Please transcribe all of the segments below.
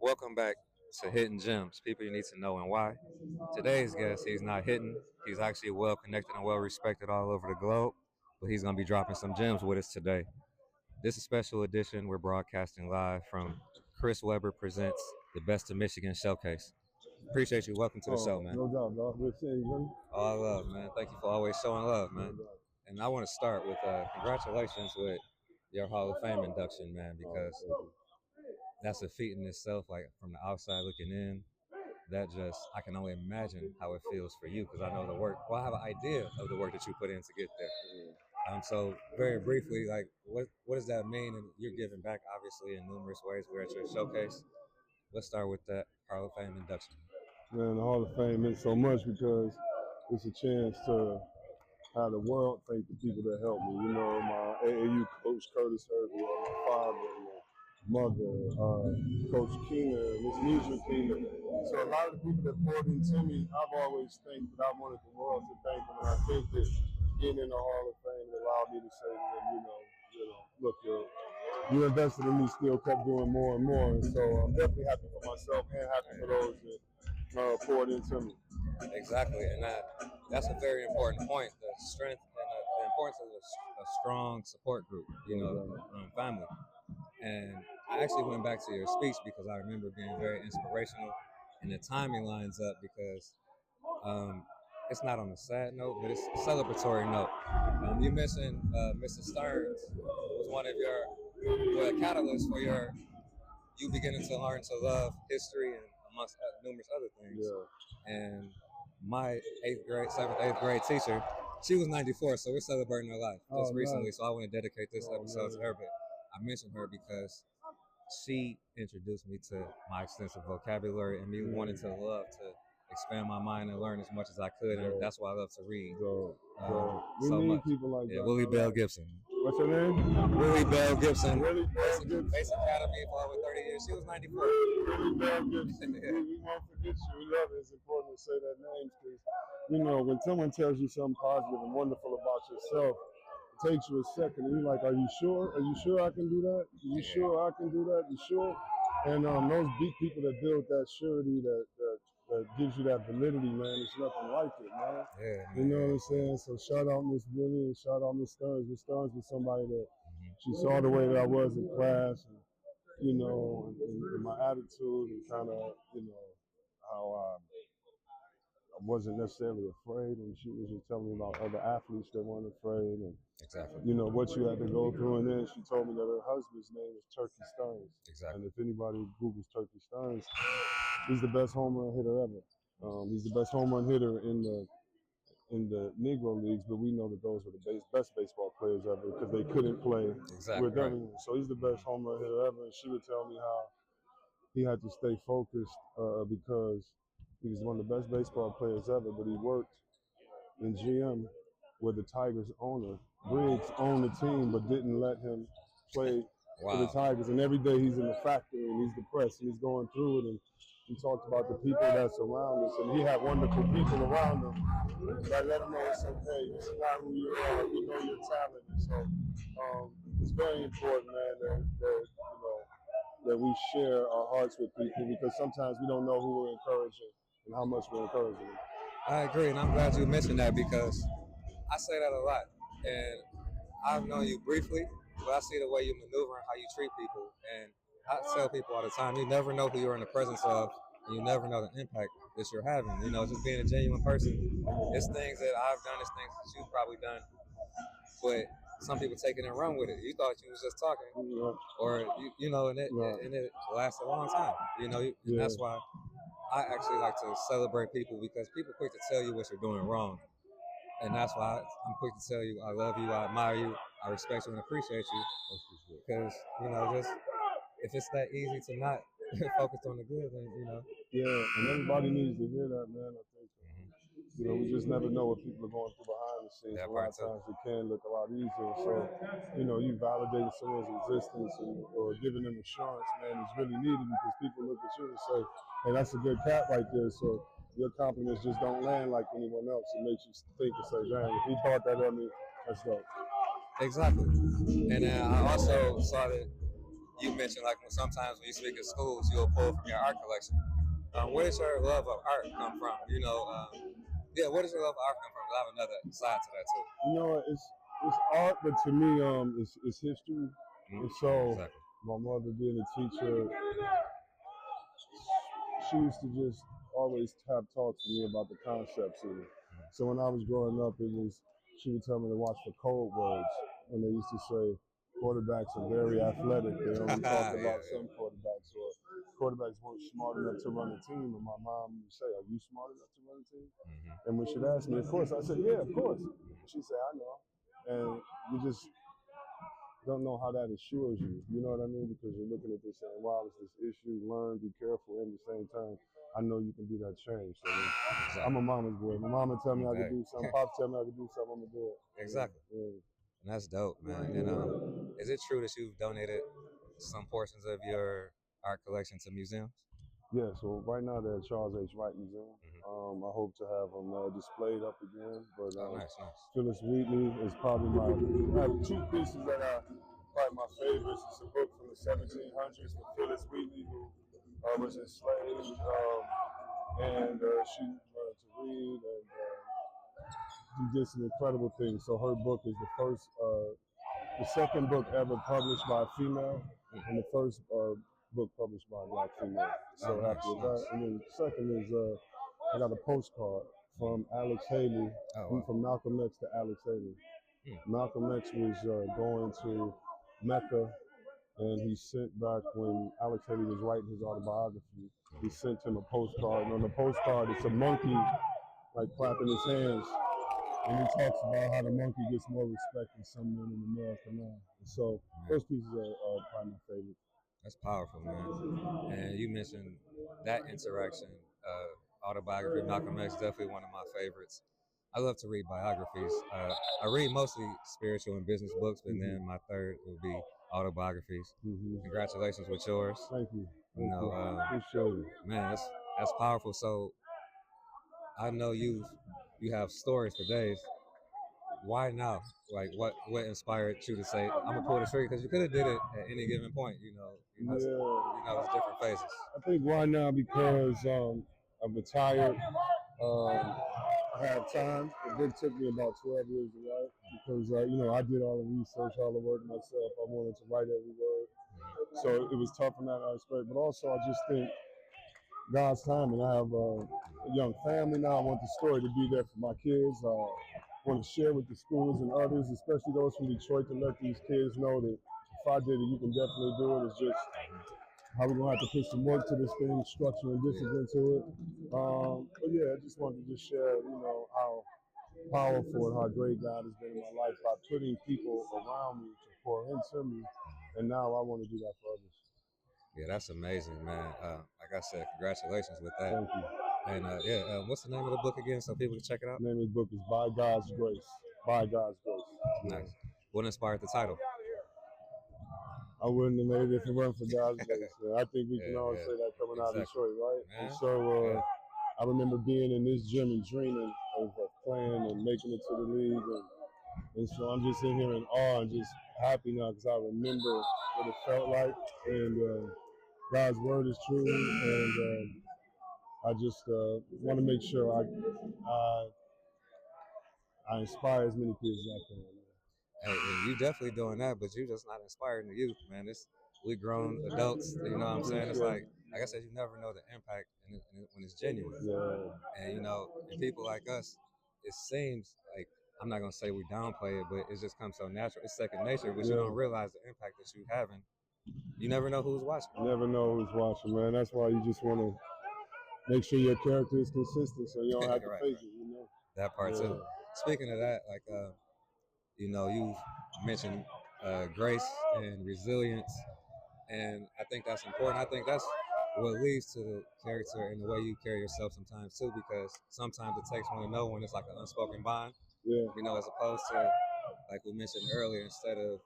Welcome back to Hidden Gems, people you need to know and why. Today's guest, he's not hidden. He's actually well connected and well respected all over the globe, but he's going to be dropping some gems with us today. This is a special edition. We're broadcasting live from Chris Webber Presents the Best of Michigan Showcase. Appreciate you. Welcome to the show, man. No doubt, dog. Good seeing you, man. All love, man. Thank you for always showing love, man. And I want to start with congratulations with your Hall of Fame induction, man, because that's a feat in itself. Like from the outside looking in, I can only imagine how it feels for you because I know the work. Well, I have an idea of the work that you put in to get there. So very briefly, like what does that mean? And you're giving back, obviously, in numerous ways. We're at your showcase. Let's start with that Hall of Fame induction. Man, the Hall of Fame meant so much because it's a chance to have the world thank the people that helped me. You know, my AAU coach, Curtis Hervey, my father, and my mother, Coach Keener, Miss Nisha Keener. So a lot of the people that poured into me, I've always thanked, but I wanted the world to thank them. And I think that getting in the Hall of Fame allowed me to say to them, look, you invested in me, still kept doing more and more. And so I'm definitely happy for myself and happy for those that poured into me. Exactly, and that's a very important point, the strength and the importance of a strong support group, family. And I actually went back to your speech because I remember being very inspirational, and the timing lines up because it's not on a sad note, but it's a celebratory note. You mentioned Mr. Stearns was one of your catalysts for you beginning to learn to love history and amongst numerous other things. Yeah. And my 7th, 8th grade teacher, she was 94, so we're celebrating her life just recently. Nice. So I want to dedicate this episode to her. But I mentioned her because she introduced me to my extensive vocabulary and me wanting to love to expand my mind and learn as much as I could. And that's why I love to read. We need people like that. Willie Bell Gibson. What's her name? Willie Bell Gibson. Willie Bell Gibson. Basic Academy for over 30 years. She was 94. Willie Bell Gibson. We won't forget you. We love it. It's important to say that name because, when someone tells you something positive and wonderful about yourself, it takes you a second and you're like, are you sure? Are you sure I can do that? Are you sure I can do that? You sure? And those big people that build that surety that gives you that validity, man, it's nothing like it, man. Yeah, man. You know what I'm saying? So shout out Miss Willie and shout out Miss Stearns. Miss Stearns was somebody that she saw the way that I was in class and, and my attitude and kind of, how I wasn't necessarily afraid, and she was just telling me about other athletes that weren't afraid, and what you had to go through. And then she told me that her husband's name is Turkey Stearns. Exactly. And if anybody Googles Turkey Stearns, he's the best home run hitter ever. He's the best home run hitter in the Negro leagues, but we know that those were the best baseball players ever because they couldn't play with everyone. So he's the best home run hitter ever. And she would tell me how he had to stay focused because he was one of the best baseball players ever, but he worked in GM where the Tigers owner, Briggs, owned the team but didn't let him play for the Tigers. And every day he's in the factory and he's depressed and he's going through it. And he talked about the people that surround us, and he had wonderful people around him that let him know it's okay. It's not who you are. We know your talent. And so it's very important, man, that we share our hearts with people because sometimes we don't know who we're encouraging and how much we're encouraging them. I agree, and I'm glad you mentioned that because I say that a lot. And I've known you briefly, but I see the way you maneuver and how you treat people. And I tell people all the time, you never know who you're in the presence of, and you never know the impact that you're having. Just being a genuine person. It's things that I've done, it's things that you've probably done. But some people take it and run with it. You thought you was just talking, or and it lasts a long time. And that's why I actually like to celebrate people because people quick to tell you what you're doing wrong, and that's why I'm quick to tell you I love you, I admire you, I respect you, and appreciate you. Because just if it's that easy to not focus on the good, then Yeah, and everybody needs to hear that, man. I think we just never know what people are going through behind the scenes. A lot of times it can look a lot easier. So, you validated someone's existence or giving them assurance, man, is really needed because people look at you and say, hey, that's a good cat right there. So your compliments just don't land like anyone else. It makes you think and say, "Dang, if he thought that of me, that's dope." Exactly. And then I also saw that you mentioned like sometimes when you speak at schools, you'll pull from your art collection. Where does your love of art come from? Yeah, where does your love of art come from? I have another side to that too. It's art, but to me, it's history. And so, Exactly. my mother being a teacher, she used to just always have talk to me about the concepts of it. So when I was growing up, she would tell me to watch for code words when they used to say quarterbacks are very athletic. They only talked about some quarterbacks, or quarterbacks weren't smart enough to run a team. And my mom would say, "Are you smart enough to run a team?" And when she'd ask me, "Of course," I said, "Yeah, of course." She'd say, "I know," and you just don't know how that assures you. You know what I mean? Because you're looking at this saying, "Wow, it's this issue. Learn, be careful." And at the same time, I know you can be that change. So I'm a mama's boy. My mama tell me I can do something. Pop tell me I can do something. I'm gonna do it. Exactly. Yeah. And that's dope, man. And is it true that you've donated some portions of your art collection to museums? Yeah, so right now they're at Charles H. Wright Museum. I hope to have them displayed up again. But Nice. Phyllis Wheatley is probably I have two pieces that are probably my favorites. It's a book from the 1700s with Phyllis Wheatley, who was enslaved, and she learned to read and did some incredible things. So her book is the second book ever published by a female, and the first book published by a black female. So happy with that. And then the second is I got a postcard from Alex Haley, from Malcolm X to Alex Haley. Malcolm X was going to Mecca, and he sent back when Alex Haley was writing his autobiography. He sent him a postcard, and on the postcard it's a monkey like clapping his hands. And he talks about how the monkey gets more respect than some men in America now. And so those pieces are probably my favorite. That's powerful, man. And you mentioned that interaction. Autobiography of Malcolm X, definitely one of my favorites. I love to read biographies. I read mostly spiritual and business books, but then my third would be autobiographies. Congratulations with yours. Thank you. Appreciate it. Man, that's powerful. So I know you have stories for days. Why now? Like, what inspired you to say, "I'm gonna pull the trigger"? Because you could have did it at any given point. It's different phases. I think why now because I'm retired. I have time. The book took me about 12 years to write because I did all the research, all the work myself. I wanted to write every word, so it was tough in that aspect. But also, I just think God's timing. I have a young family now. I want the story to be there for my kids. I want to share with the schools and others, especially those from Detroit, to let these kids know that if I did it, you can definitely do it. It's just how we're gonna have to put some work to this thing, structure and discipline to it. But yeah, I just wanted to just share, how powerful and how great God has been in my life by putting people around me to pour into me, and now I want to do that for others. Yeah, that's amazing, man. Like I said, congratulations with that. Thank you. And what's the name of the book again, so people can check it out? The name of the book is By God's Grace. By God's Grace. Nice. What inspired the title? I wouldn't have made it if it weren't for God's grace. I think we can all say that coming out of Detroit, right? Man. And so I remember being in this gym and dreaming of playing and making it to the league. And so I'm just in here in awe and just happy now because I remember what it felt like. And God's word is true. And I just want to make sure I inspire as many kids as I can. Hey, and you definitely doing that, but you're just not inspiring the youth, man. We grown adults, you know what I'm saying? It's like I said, you never know the impact when it's genuine. Yeah. And and people like us, it seems like, I'm not gonna say we downplay it, but it just comes so natural. It's second nature, but you don't realize the impact that you're having. You never know who's watching. You never know who's watching, man. That's why you just want to make sure your character is consistent, so you don't have to fake it. That part too. Speaking of that, like you've mentioned grace and resilience, and I think that's important. I think that's what leads to the character and the way you carry yourself sometimes too, because sometimes it takes one to know when it's like an unspoken bond. As opposed to, like we mentioned earlier, instead of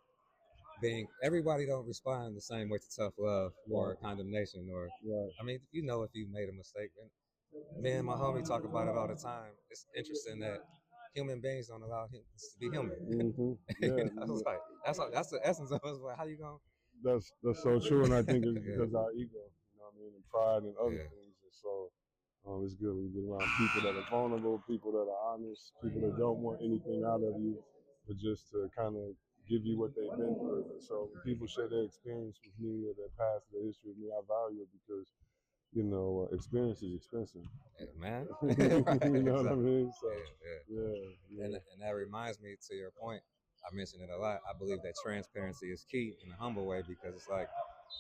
everybody don't respond the same way to tough love or condemnation, or I mean, if you made a mistake, and me and my homie talk about it all the time. It's interesting that human beings don't allow humans to be human. Yeah, I was like, that's the essence of it. It's like, how you gonna? that's so true, and I think it's Yeah. because our ego, you know what I mean, and pride and other Yeah. things, and so it's good when you get around people that are vulnerable, people that are honest, people that don't want anything out of you, but just to kind of give you what they've been through. And so when people share their experience with me or their past, their history with me, I value it because experience is expensive. Yeah, man. Right, You know what I exactly. mean? So, Yeah. And that reminds me, to your point, I mentioned it a lot. I believe that transparency is key in a humble way, because it's like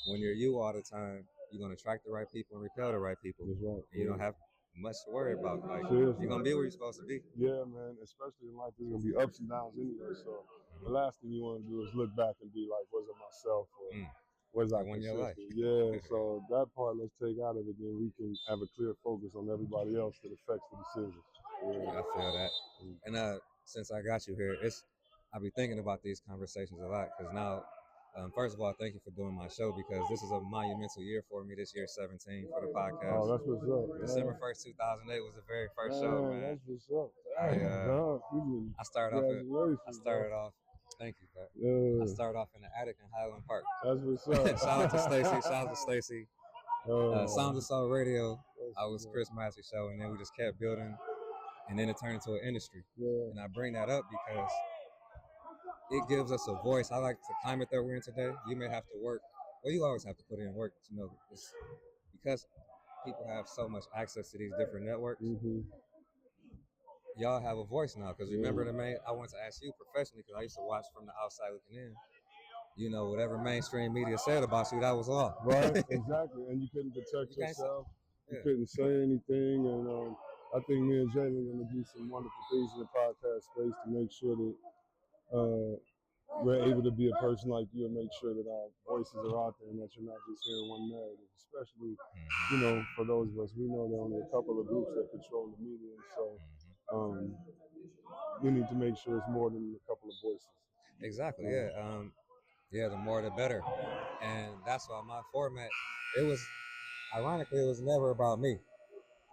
when you're you all the time, you're gonna attract the right people and repel the right people. That's right. And you don't have much to worry about. Like, Seriously. you're gonna be where you're supposed to be. Yeah, man. Especially in life, there's gonna be ups and downs anyway. So the last thing you want to do is look back and be like, "Was it myself?" or "Was I Win your life. consistent?" Yeah. So that part, let's take out of it. Then we can have a clear focus on everybody else that affects the decisions. Yeah, I feel that. And since I got you here, I'll be thinking about these conversations a lot, because now, first of all, thank you for doing my show, because this is a monumental year for me. This year, 17 for the podcast. Oh, that's what's up. December 1st, 2008 was the very first show, man. That's what's up. I started off. Thank you, Pat. Yeah. I started off in the attic in Highland Park. That's what's up. Shout out to Stacy. Shout out to Stacy. Sounds of Soul Radio. I was Chris Massey show, and then we just kept building, and then it turned into an industry. Yeah. And I bring that up because it gives us a voice. I like the climate that we're in today. You may have to work. Well, you always have to put in work, it's because people have so much access to these different networks. Y'all have a voice now, because remember I wanted to ask you professionally, because I used to watch from the outside looking in. Whatever mainstream media said about you, that was all. Right, exactly. And you couldn't protect yourself. You couldn't say anything. And I think me and Jalen are going to do some wonderful things in the podcast space to make sure that we're able to be a person like you and make sure that our voices are out there and that you're not just hearing one narrative, especially, for those of us, we know there are only a couple of groups that control the media. And so we need to make sure it's more than a couple of voices. Exactly, yeah, the more the better. And that's why my format, ironically, it was never about me.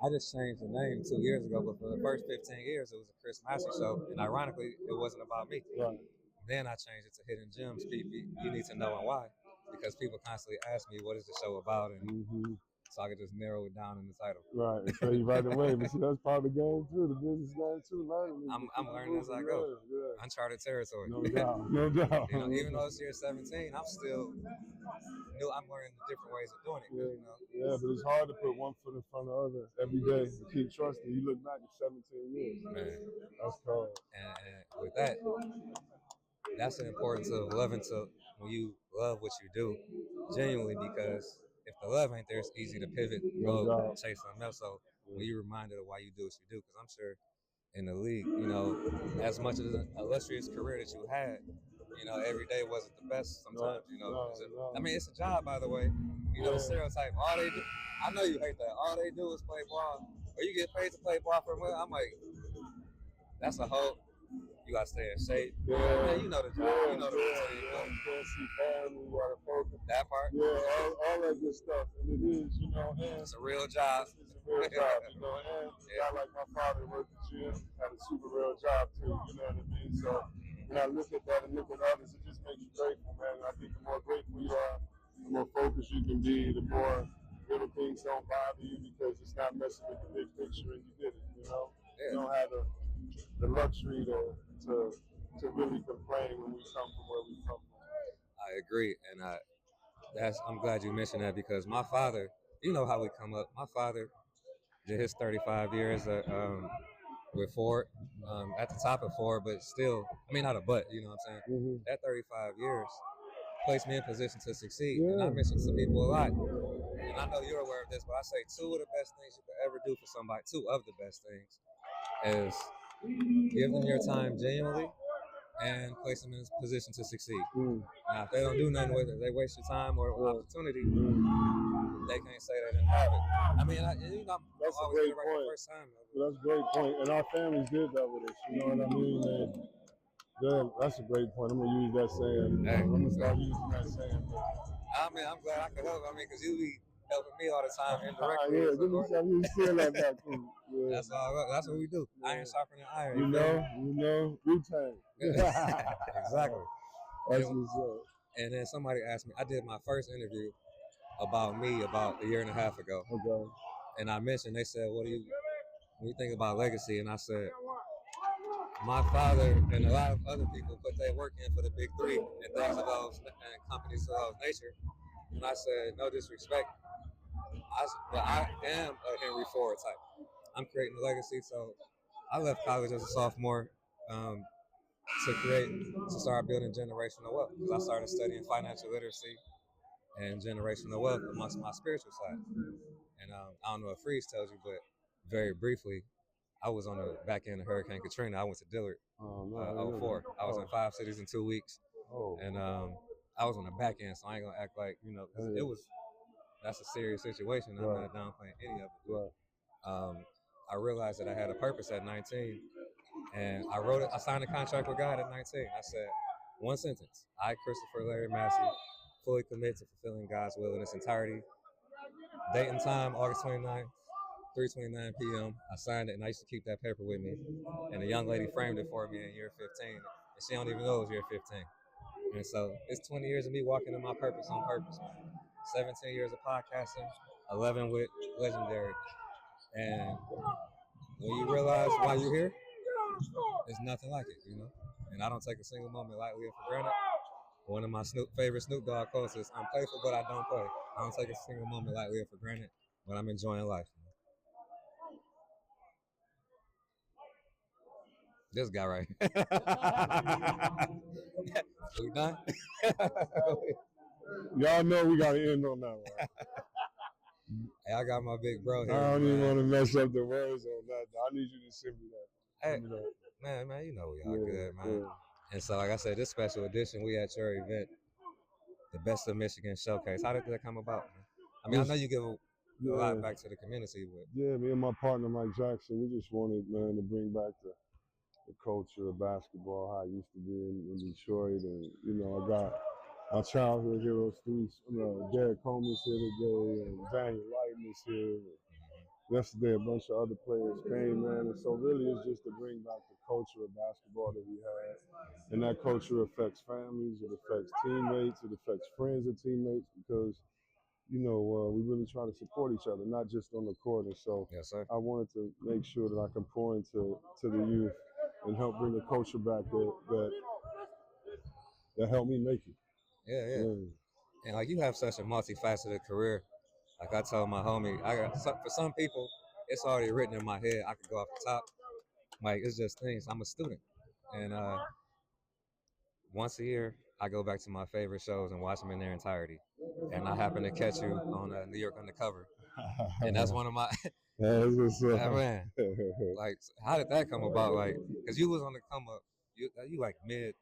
I just changed the name 2 years ago, but for the first 15 years, it was a Chris Massey show, and ironically, it wasn't about me. Right. Then I changed it to Hidden Gems. You need to know and why, because people constantly ask me, what is the show about, and so I could just narrow it down in the title. Right, and tell you right away. But see, that's part of the game too, the business game too. Learning. I'm learning as I go. Yeah. Uncharted territory. No doubt, no doubt. Even though it's year 17, I'm still new. I'm learning the different ways of doing it. Yeah, but it's hard to put one foot in front of the other every day and keep trusting. You look back at 17 years. Man, that's hard. And with that, that's the importance of loving. When you love what you do, genuinely, because if the love ain't there, it's easy to pivot, go chase something else. So when you're reminded of why you do what you do, because I'm sure in the league, as much as an illustrious career that you had, every day wasn't the best sometimes, I mean, it's a job, by the way. The stereotype, all they do, I know you hate that, all they do is play ball, or you get paid to play ball for a month. I'm like, that's a whole, you gotta stay in shape. Man, you know the job, you know the routine. You can't see family, you gotta focus. That part? Yeah, all that good stuff. And it is, and it's a real job. It's a real job, and a guy like my father worked at gym, had a super real job too, you know what I mean? So when I look at that and look at others, it just makes you grateful, man. And I think the more grateful you are, the more focused you can be, the more little things don't bother you because it's not messing with the big picture and you did it, You don't have the luxury to really complain when we come from where we come from. I agree, and I'm glad you mentioned that, because my father, you know how we come up. My father did his 35 years with Ford, at the top of Ford, but still, I mean, not a but, you know what I'm saying? That 35 years placed me in position to succeed, and I mention to people a lot, and I know you're aware of this, but I say two of the best things you could ever do for somebody, two of the best things, is give them your time genuinely and place them in a position to succeed. Now, if they don't do nothing with it, they waste your time or opportunity, they can't say they didn't have it. I mean, that's a great point. First time, that's a great point. And our families did that with us, you know what I mean? And that's a great point. I'm going to use that saying. I'm going to start using that saying. I mean, I'm glad I could help. I mean, because you be helping me all the time indirectly. Yeah, give me something you feel like that. Yeah. That's all. That's what we do. Yeah. Iron sharpening iron. You know, Wu-Tang. Exactly. That's what's up. And then somebody asked me. I did my first interview about me about a year and a half ago. Okay. And I mentioned, they said, when you think about legacy? And I said, my father and a lot of other people put their work in for the big three and things of those and companies of those nature. And I said, no disrespect, but I am a Henry Ford type. I'm creating a legacy. So I left college as a sophomore to start building generational wealth, because I started studying financial literacy and generational wealth amongst my spiritual side. And I don't know if Freeze tells you, but very briefly, I was on the back end of Hurricane Katrina. I went to Dillard, 04. I was in 5 cities in 2 weeks. And I was on the back end, so I ain't gonna act like, that's a serious situation. I'm not downplaying any of it. I realized that I had a purpose at 19, and I signed a contract with God at 19. I said, one sentence: I, Christopher Larry Massey, fully commit to fulfilling God's will in its entirety. Date and time, August 29th, 3:29 p.m. I signed it, and I used to keep that paper with me. And a young lady framed it for me in year 15, and she don't even know it was year 15. And so it's 20 years of me walking in my purpose on purpose, man. 17 years of podcasting, 11 with Legendary. And when you realize why you're here, it's nothing like it, And I don't take a single moment lightly or for granted. One of my favorite Snoop Dogg quotes is, I'm playful, but I don't play. I don't take a single moment lightly or for granted when I'm enjoying life. This guy right here. We done? Y'all know we got to end on that one. Hey, I got my big bro here. I don't even want to mess up the words on that. I need you to send me that. Hey, man, you know we all good, man. Yeah. And so, like I said, this special edition, we at your event, the Best of Michigan Showcase. How did that come about, man? I mean, I know you give a lot back to the community. But yeah, me and my partner, Mike Jackson, we just wanted, man, to bring back the culture of basketball, how it used to be in Detroit. And, I got my childhood heroes, Derek Coleman's here today, and Daniel Lighton is here. Yesterday, a bunch of other players came, man. And so really it's just to bring back the culture of basketball that we had. And that culture affects families, it affects teammates, it affects friends of teammates, because, we really try to support each other, not just on the court. And so yes, sir. I wanted to make sure that I can pour into the youth and help bring the culture back that helped me make it. Yeah. And like, you have such a multifaceted career. Like I told my homie, for some people, it's already written in my head. I could go off the top. Like, it's just things. I'm a student, and once a year I go back to my favorite shows and watch them in their entirety. And I happen to catch you on New York Undercover, and that's one of my. Man, like, how did that come about? Like, because you was on the come up. You like mid.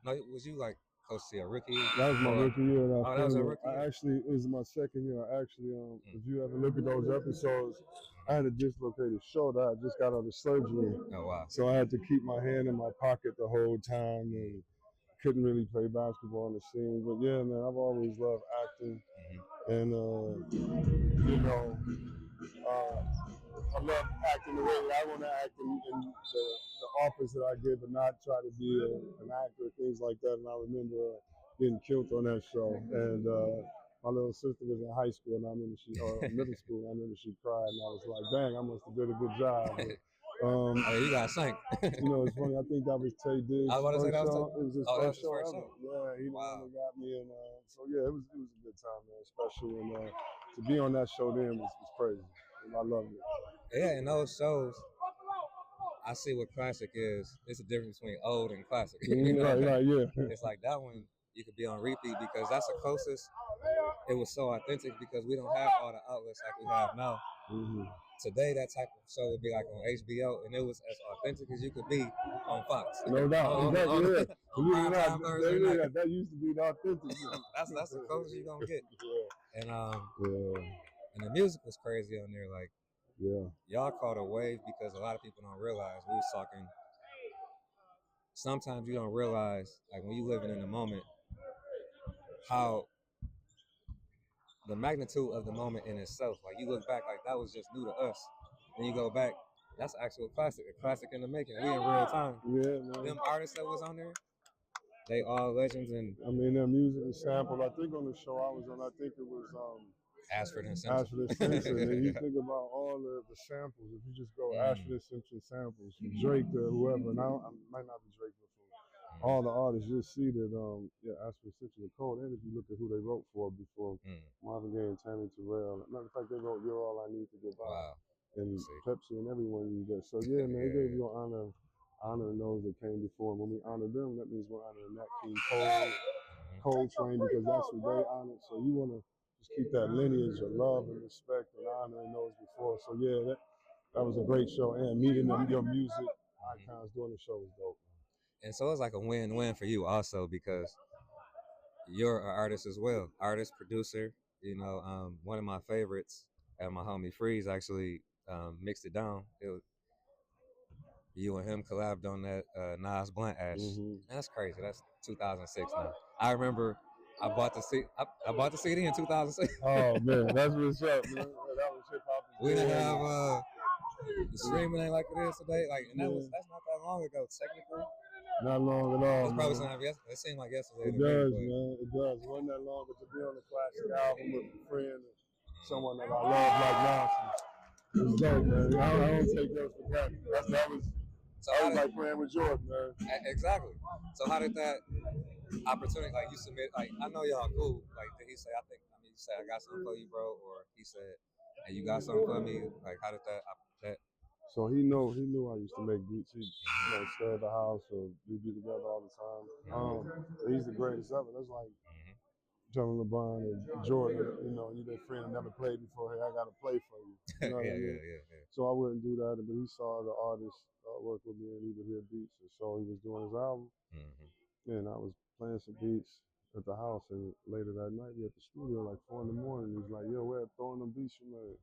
No, was you like close to a rookie? That was my rookie year. That was a rookie year? It was my second year. If you ever look at those episodes, I had a dislocated shoulder. I just got out of surgery. Oh, wow. So I had to keep my hand in my pocket the whole time, and couldn't really play basketball on the scene. But yeah, man, I've always loved acting. And, I love acting the way that I want to act in the office that I get, but not try to be an actor, things like that. And I remember getting killed on that show. And my little sister was in high school, and middle school, and I remember she cried, and I was like, dang, I must have did a good job. But, you got sank. It's funny. I think that was Tay Diggs' first show. It was his first show ever. Yeah, he got me. And so, yeah, it was a good time, man, special. And to be on that show then was crazy. And I loved it. Yeah, in those shows, I see what classic is. It's a difference between old and classic. Right, yeah. It's like that one, you could be on repeat because that's the closest. It was so authentic because we don't have all the outlets like we have now. Mm-hmm. Today, that type of show would be like on HBO, and it was as authentic as you could be on Fox. No doubt. Exactly, yeah. That used to be the authentic. That's the closest you're going to get. Yeah. And the music was crazy on there. Like, y'all caught a wave because a lot of people don't realize we was talking. Sometimes you don't realize, like when you living in the moment, how the magnitude of the moment in itself. Like you look back, like that was just new to us. Then you go back, that's actual classic, a classic in the making. We in real time. Yeah, man. Them artists that was on there, they all legends. And I mean, their music is sampled. I think on the show I was on, I think it was Ashford and Simpson. Ashford and Simpson. And you think about all the samples. If you just go Ashford and Simpson samples, from Drake to whoever, and I might not be Drake, but from all the artists, you'll see that, Ashford and Simpson are cold. And if you look at who they wrote for before, Marvin Gaye and Tammy Terrell. Matter of fact, they wrote "You're All I Need to Get By." Wow. And Pepsi and everyone you get. So yeah, man, they gave you an honor those that came before. And when we honor them, that means we're honoring Nat King Cole, Coltrane, because that's who they honored. So you want to just keep that lineage of love and respect and honoring those before. So yeah, that was a great show. And meeting them, your music icons during the show was dope. And so it's like a win-win for you also, because you're an artist as well, artist, producer. You know, one of my favorites, and my homie Freeze actually mixed it down. You and him collabed on that Nas Blunt Ash. And that's crazy. That's 2006 now. I remember I bought the CD in 2006. Oh man, that's what's up, man. That was hip hop. We didn't have the streaming ain't like it is today. Like, and that's not that long ago, technically. Not long at all. It's probably something it seemed like yesterday. It does, man. It does. It wasn't that long, but to be on a classic album with a friend and someone that I love like Nonsense, it's dope, man. I don't take those for granted. That was like playing with Jordan, man. Exactly. So how did that opportunity, like you submit, like I know y'all cool. Like did he say, you said I got something for you, bro, or he said, hey, you got something for me? Like how did that? So he knew I used to make beats. He stay at the house, or we'd be together all the time. He's the greatest ever. That's like telling LeBron and Jordan, you their friend and never played before. Hey, I got to play for you. You know what I mean? Yeah. So I wouldn't do that, but he saw the artist work with me and he would hear beats, and so he was doing his album, and I was playing some beats at the house, and later that night we at the studio like 4 in the morning. He's like, "Yo, we're throwing them beats you made."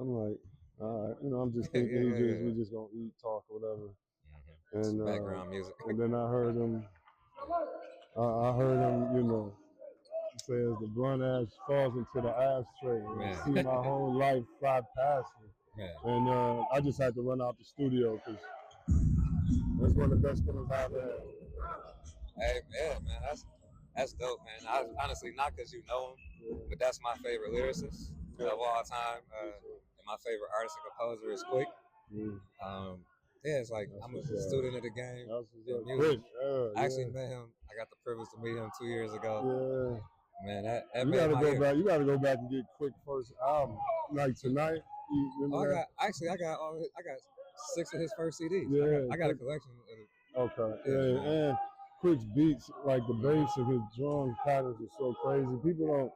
I'm like, all right, I'm just thinking we just gonna eat, talk, or whatever. And background music. And then I heard him, say as the blunt ash falls into the ashtray, and I see my whole life fly past me. And I just had to run out the studio because that's one of the best feelings I've ever had. Hey, yeah, man, that's dope, man. Honestly, not because you know him, but that's my favorite lyricist of all time. And my favorite artist and composer is Quick. It's like I'm a student of the game. Music. I actually met him. I got the privilege to meet him 2 years ago. Yeah. Man, that you gotta go back. You gotta go back and get Quick first album. Like tonight. I got 6 of his first CDs. Yeah, I got a collection. Okay. Yeah, and Quick's beats, like the bass and his drum patterns are so crazy. People don't.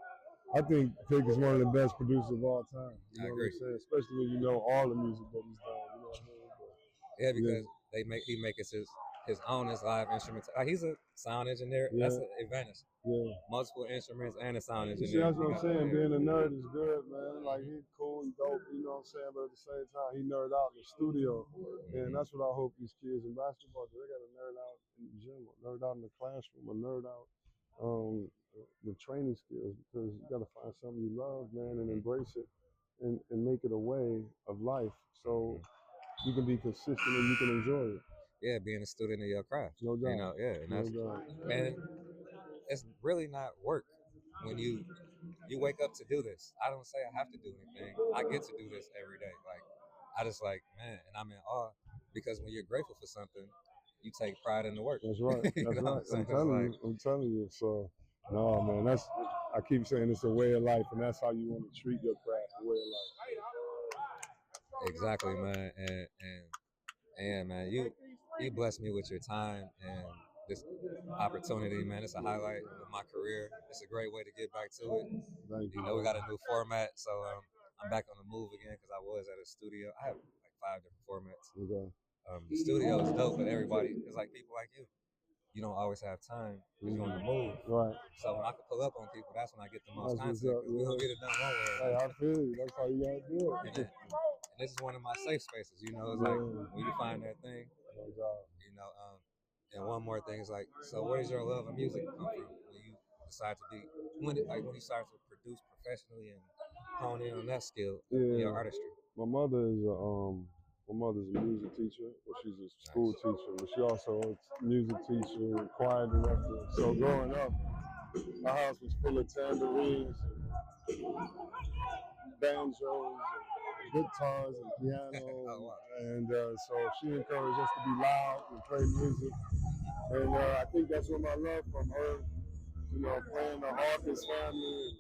I think Quick is one of the best producers of all time. You know what I'm saying? Especially when you know all the music that he's done. You know what I mean? But, because he makes his own live instruments. He's a sound engineer. Yeah. That's an advantage. Yeah. Multiple instruments and a sound engineer. See, that's what I'm saying. Being a nerd is good, man. Like, he's cool, he's dope, you know what I'm saying? But at the same time, he nerd out in the studio. And that's what I hope these kids in basketball do. They got to nerd out in the gym, or nerd out in the classroom, or nerd out the training skills, because you got to find something you love, man, and embrace it and make it a way of life. So you can be consistent and you can enjoy it. Yeah, being a student of your craft. No doubt. And that's, man, it's really not work when you wake up to do this. I don't say I have to do anything. I get to do this every day. Like, I just like, man, and I'm in awe, because when you're grateful for something, you take pride in the work. That's right. That's right. I'm telling you. So, no, man, I keep saying it's a way of life, and that's how you want to treat your craft, a way of life. Exactly, man. And man, you blessed me with your time and this opportunity, man. It's a highlight of my career. It's a great way to get back to it. Thank you. We got a new format, so I'm back on the move again, because I was at a studio. I have like 5 different formats. Okay. The studio is dope, but everybody, it's like people like you don't always have time because you're on the move. Right. So when I can pull up on people, that's when I get the most content, because we don't get it done one way. Hey, I feel you. That's how you gotta do it. And this is one of my safe spaces, It's like when you find that thing, and one more thing is like, so where does your love of music come from? When you decide to be when you start to produce professionally and hone in on that skill Yeah. in your artistry? My mother's a music teacher. Well, she's a school teacher, but she also a music teacher, choir director. So growing up, my house was full of tambourines and banjos and guitars and piano. Oh, wow. And so she encouraged us to be loud and play music. And I think that's where my love from her, playing the Hawkins family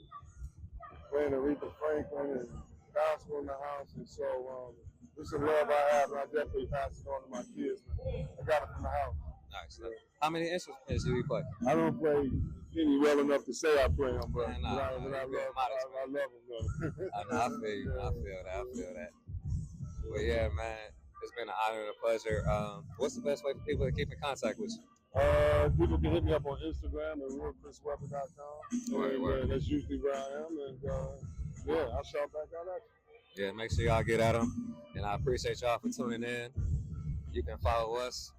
and playing Aretha Franklin and gospel in the house. And so this is a love I have, and I definitely pass it on to my kids. I got it from the house. Nice. Yeah. How many instruments do you play? I don't play any well enough to say I play them, but, Man, I love them though. I feel you. I feel that. Well, yeah, man, it's been an honor and a pleasure. What's the best way for people to keep in contact with you? People can hit me up on Instagram at realchrisweber.com. And that's usually where I am. And yeah, I'll shout back out at you. Yeah, make sure y'all get at them. And I appreciate y'all for tuning in. You can follow us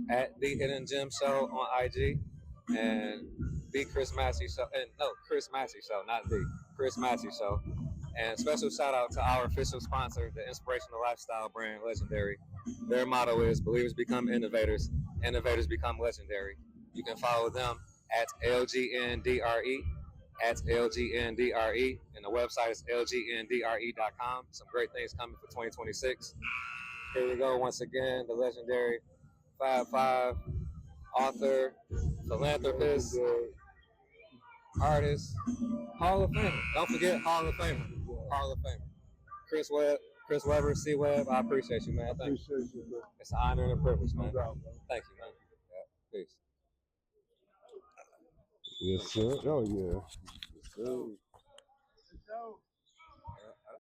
at The Hidden Gem Show on IG and The Chris Massey Show. And no, Chris Massey Show, not The Chris Massey Show. And special shout out to our official sponsor, the inspirational lifestyle brand Legendary. Their motto is believers become innovators, innovators become legendary. You can follow them at LGNDRE, at LGNDRE, and the website is lgndre.com. Some great things coming for 2026. Here we go once again, the legendary 5'5", author, philanthropist, artist, Hall of Famer. Don't forget Hall of Famer. Hall of Famer. Chris Webber, C Web, I appreciate you, man. Thank you. Appreciate you, man. It's an honor and a privilege, man. No doubt, man. Thank you, man. Yeah. Peace. Yes, sir. Oh, yeah. Yes, sir.